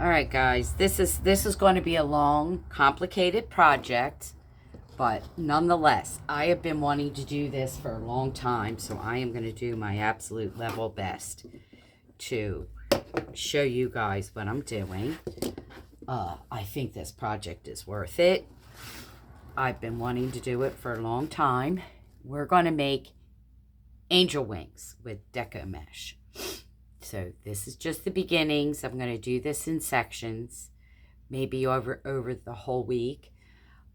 All right, guys, this is going to be a long, complicated project, but nonetheless, I have been wanting to do this for a long time, so I am going to do my absolute level best to show you guys what I'm doing. I think this project is worth it. I've been wanting to do it for a long time. We're going to make angel wings with deco mesh. So this is just the beginnings. I'm going to do this in sections, maybe over the whole week.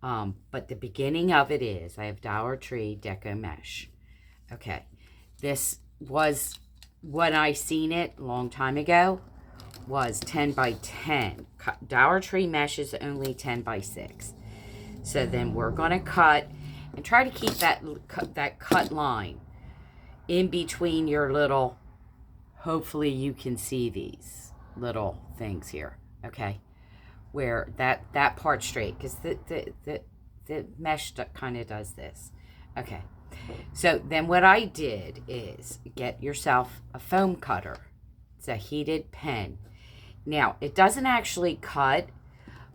But the beginning of it is I have Dollar Tree deco mesh. Okay, this was when I seen it a long time ago was 10 by 10. Dollar Tree mesh is only 10 by 6. So then we're going to cut and try to keep that cut line in between your little. Hopefully you can see these little things here, okay? Where that part's straight, because the mesh kind of does this. Okay, so then what I did is get yourself a foam cutter. It's a heated pen. Now, it doesn't actually cut,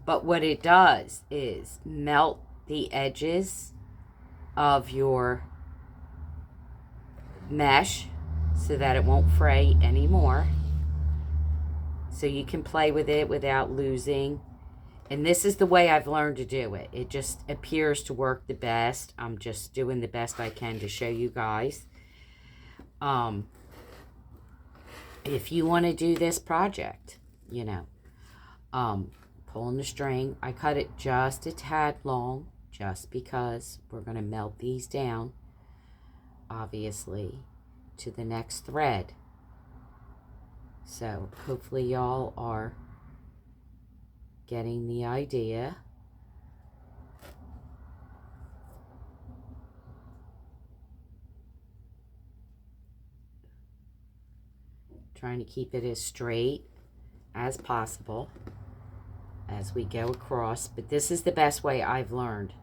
but what it does is melt the edges of your mesh so that it won't fray anymore. So you can play with it without losing. And this is the way I've learned to do it. It just appears to work the best. I'm just doing the best I can to show you guys. If you want to do this project, you know, pulling the string, I cut it just a tad long, just because we're going to melt these down, obviously, to the next thread. So hopefully y'all are getting the idea. Trying to keep it as straight as possible as we go across, but this is the best way I've learned.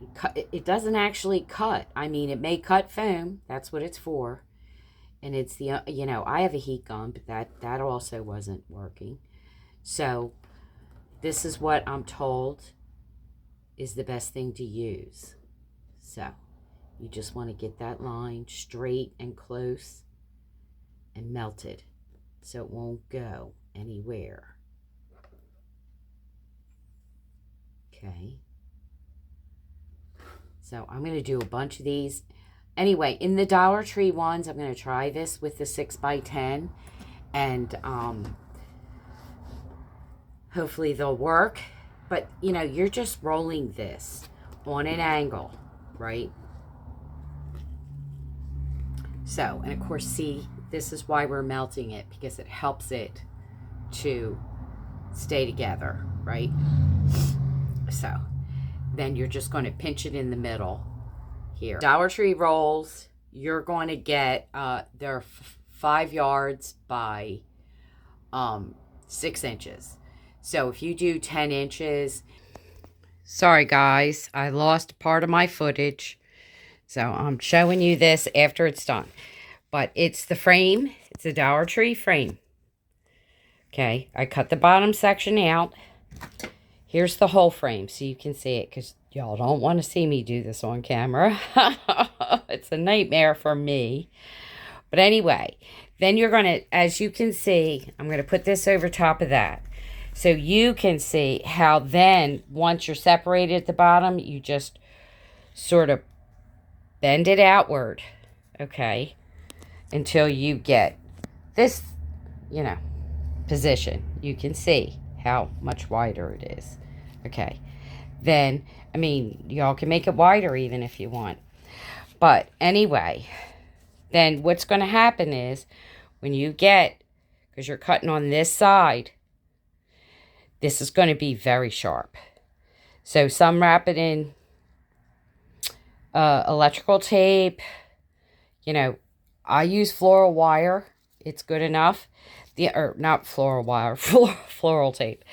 It doesn't actually cut. I mean, it may cut foam. That's what it's for. And it's the, you know, I have a heat gun, but that also wasn't working. So this is what I'm told is the best thing to use. So you just want to get that line straight and close and melted so it won't go anywhere. Okay. So I'm going to do a bunch of these. Anyway, in the Dollar Tree ones, I'm going to try this with the 6 by 10, and hopefully they'll work. But, you know, you're just rolling this on an angle, right? So, and of course, see, this is why we're melting it, because it helps it to stay together, right? So, then you're just going to pinch it in the middle. Here, Dollar Tree rolls, you're going to get, they're 5 yards by 6 inches. So if you do 10 inches, sorry guys, I lost part of my footage. So I'm showing you this after it's done. But it's the frame, it's a Dollar Tree frame. Okay, I cut the bottom section out. Here's the whole frame so you can see it, because y'all don't want to see me do this on camera. It's a nightmare for me. But anyway, then you're going to, as you can see, I'm going to put this over top of that. So you can see how then, once you're separated at the bottom, you just sort of bend it outward, okay, until you get this, you know, position. You can see how much wider it is. Okay. Then, I mean, y'all can make it wider even if you want. But anyway, then what's going to happen is when you get, because you're cutting on this side, this is going to be very sharp. So some wrap it in electrical tape. You know, I use floral wire. It's good enough. Or not floral wire, floral tape.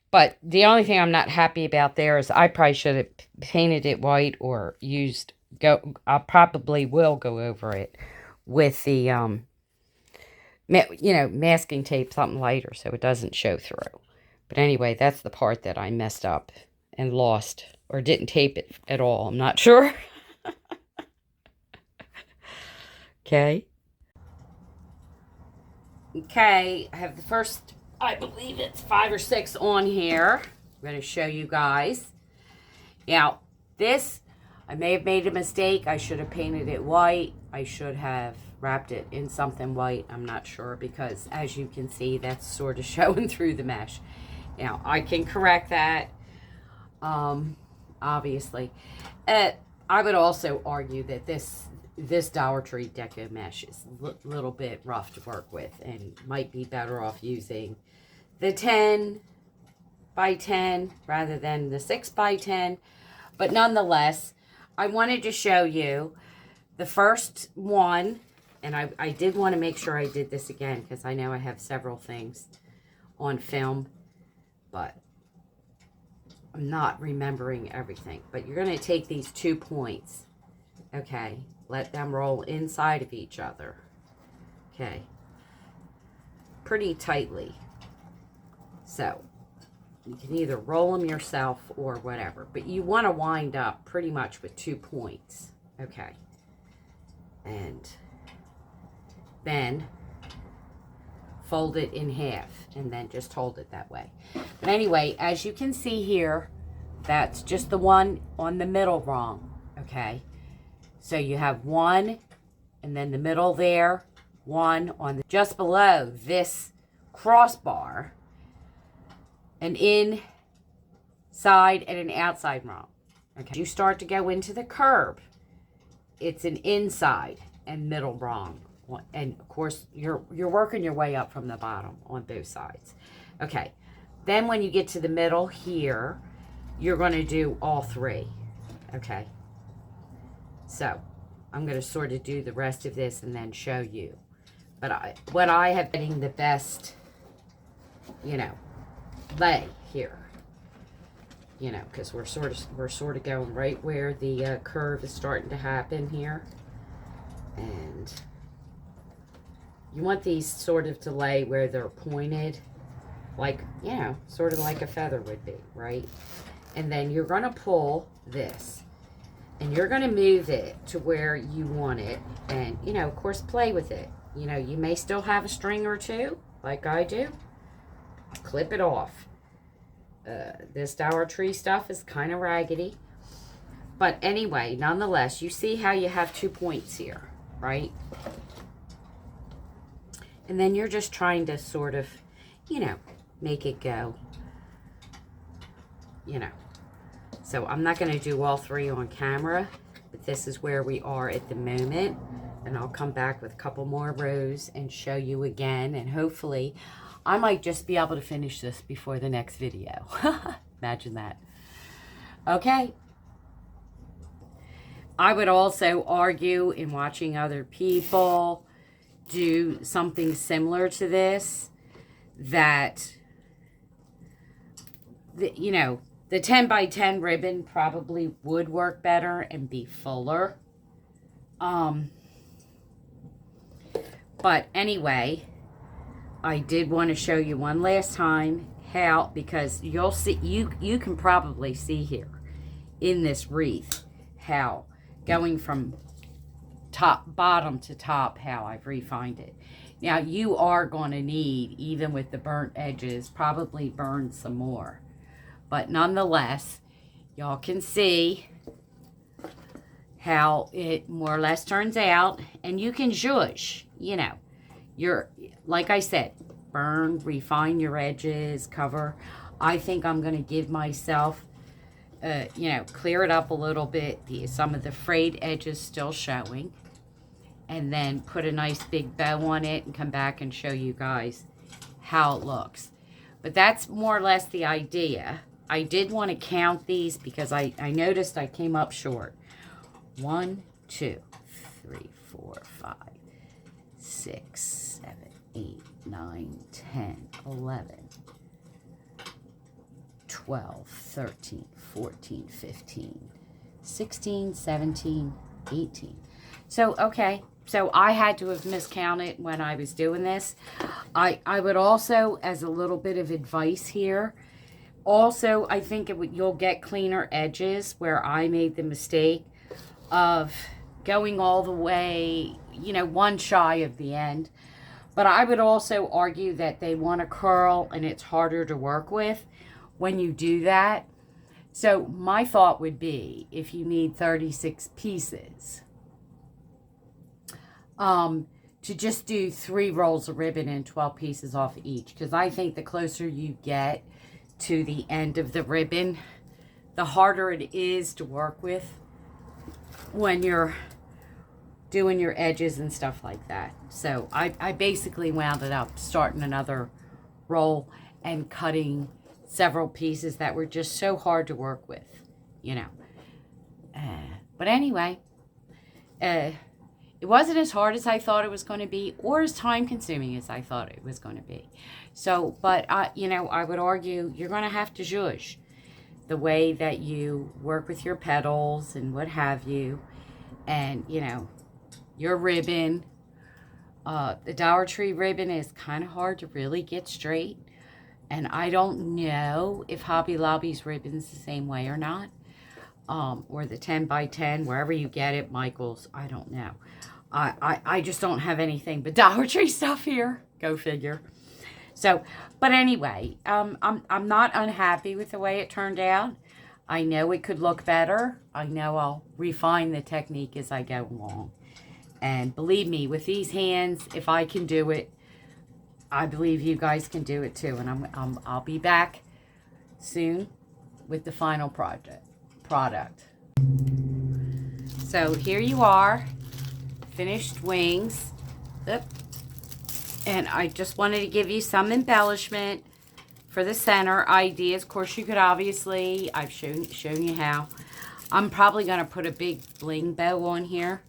But the only thing I'm not happy about there is I probably should have painted it white or I probably will go over it with the you know, masking tape something lighter so it doesn't show through. But anyway, that's the part that I messed up and lost, or didn't tape it at all. I'm not sure. Okay. Okay, I have the first, I believe it's 5 or 6 on here. I'm going to show you guys. Now, this, I may have made a mistake. I should have painted it white. I should have wrapped it in something white. I'm not sure, because as you can see, that's sort of showing through the mesh. Now, I can correct that, obviously. I would also argue that this Dollar Tree Deco mesh is a little bit rough to work with, and might be better off using the 10 by 10 rather than the 6 by 10. But nonetheless, I wanted to show you the first one, and I did want to make sure I did this again, because I know I have several things on film, but I'm not remembering everything. But you're going to take these 2 points, okay? Let them roll inside of each other, okay? Pretty tightly. So, you can either roll them yourself or whatever. But you want to wind up pretty much with 2 points, okay? And then fold it in half and then just hold it that way. But anyway, as you can see here, that's just the one on the middle wrong, okay? So you have 1, and then the middle there, 1 on the, just below this crossbar, an inside and an outside wrong. Okay, you start to go into the curve, it's an inside and middle wrong, and of course you're working your way up from the bottom on both sides. Okay, then when you get to the middle here, you're going to do all 3. Okay. So, I'm going to sort of do the rest of this and then show you. But what I have been the best, you know, lay here. You know, because we're sort of going right where the curve is starting to happen here. And you want these sort of to lay where they're pointed, like, you know, sort of like a feather would be, right? And then you're going to pull this. And you're going to move it to where you want it. And, you know, of course, play with it. You know, you may still have a string or 2, like I do. Clip it off. This Dollar Tree stuff is kind of raggedy. But anyway, nonetheless, you see how you have 2 points here, right? And then you're just trying to sort of, you know, make it go, you know. So I'm not going to do all 3 on camera, but this is where we are at the moment. And I'll come back with a couple more rows and show you again. And hopefully I might just be able to finish this before the next video. Imagine that. Okay. I would also argue, in watching other people do something similar to this, that, you know, the 10 by 10 ribbon probably would work better and be fuller. But anyway, I did want to show you one last time how, because you'll see, you can probably see here in this wreath how going from bottom to top, how I've refined it. Now you are going to need, even with the burnt edges, probably burn some more. But nonetheless, y'all can see how it more or less turns out. And you can zhuzh, you know. You're, like I said, burn, refine your edges, cover. I think I'm going to give myself, you know, clear it up a little bit. Some of the frayed edges still showing. And then put a nice big bow on it and come back and show you guys how it looks. But that's more or less the idea. I did want to count these because I noticed I came up short. 1, 2, 3, 4, 5, 6, 7, 8, 9, 10, 11, 12, 13, 14, 15, 16, 17, 18. So, okay, So I had to have miscounted when I was doing this. I would also, as a little bit of advice here, also I think you'll get cleaner edges where I made the mistake of going all the way, you know, one shy of the end. But I would also argue that they want to curl and it's harder to work with when you do that. So my thought would be, if you need 36 pieces, to just do 3 rolls of ribbon and 12 pieces off each. Because I think the closer you get to the end of the ribbon, the harder it is to work with when you're doing your edges and stuff like that. So I basically wound it up starting another roll and cutting several pieces that were just so hard to work with, you know. But anyway, it wasn't as hard as I thought it was going to be, or as time consuming as I thought it was going to be. So, but you know, I would argue you're going to have to zhuzh the way that you work with your petals and what have you. And, you know, your ribbon, the Dollar Tree ribbon is kind of hard to really get straight. And I don't know if Hobby Lobby's ribbon's the same way or not. Or the 10 by 10, wherever you get it, Michael's, I don't know. I just don't have anything but Dollar Tree stuff here. Go figure. So, but anyway, I'm not unhappy with the way it turned out. I know it could look better. I know I'll refine the technique as I go along. And believe me, with these hands, if I can do it, I believe you guys can do it too. And I'll be back soon with the final product. So here you are, finished wings. Oop. And I just wanted to give you some embellishment for the center ideas. Of course, you could obviously, I've shown you how. I'm probably going to put a big bling bow on here.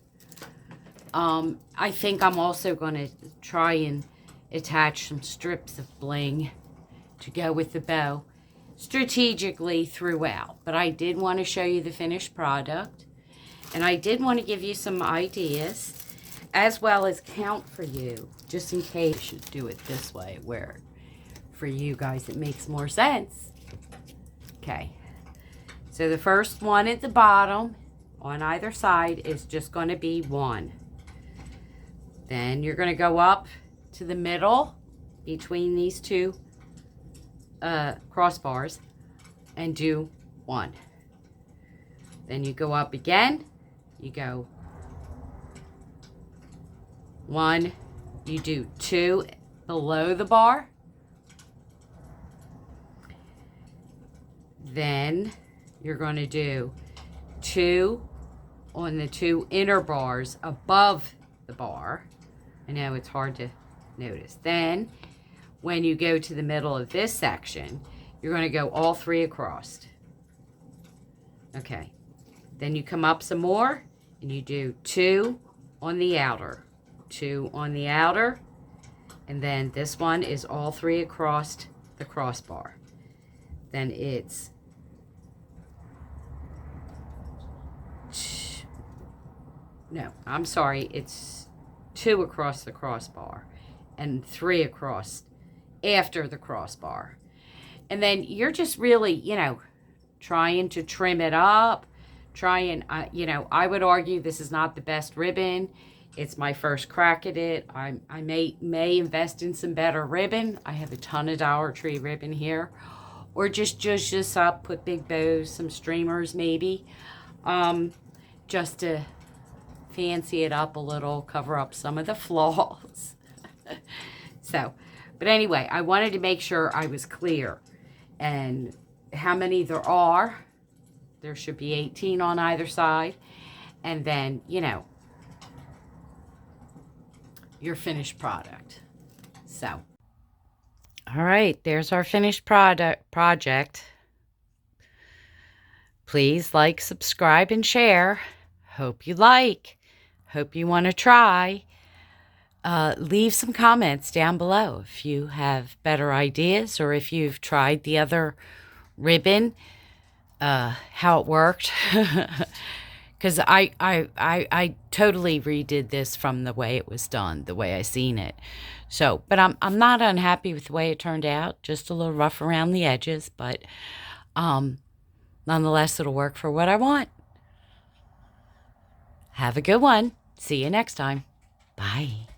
I think I'm also going to try and attach some strips of bling to go with the bow strategically throughout. But I did want to show you the finished product. And I did want to give you some ideas, as well as count for you, just in case you should do it this way, where for you guys it makes more sense. Okay, so the first one at the bottom on either side is just going to be 1. Then you're going to go up to the middle between these 2 crossbars and do 1. Then you go up again, you go 1, you do 2 below the bar, then you're going to do 2 on the 2 inner bars above the bar. I know it's hard to notice. Then when you go to the middle of this section, you're going to go all 3 across. Okay, then you come up some more and you do 2 on the outer, 2 on the outer, and then this one is all 3 across the crossbar. Then it's it's 2 across the crossbar and 3 across after the crossbar. And then you're just really, you know, trying to trim it up, you know, I would argue this is not the best ribbon. It's my first crack at it. I may invest in some better ribbon. I have a ton of Dollar Tree ribbon here. Or just zhuzh this up, put big bows, some streamers maybe. Just to fancy it up a little, cover up some of the flaws. So, but anyway, I wanted to make sure I was clear. And how many there are. There should be 18 on either side. And then, you know, your finished product. So, all right, there's our finished project. Please like, subscribe, and share. Hope you like. Hope you want to try. Leave some comments down below if you have better ideas or if you've tried the other ribbon, how it worked. Because I totally redid this from the way it was done, the way I seen it. So, but I'm not unhappy with the way it turned out. Just a little rough around the edges, but nonetheless, it'll work for what I want. Have a good one. See you next time. Bye.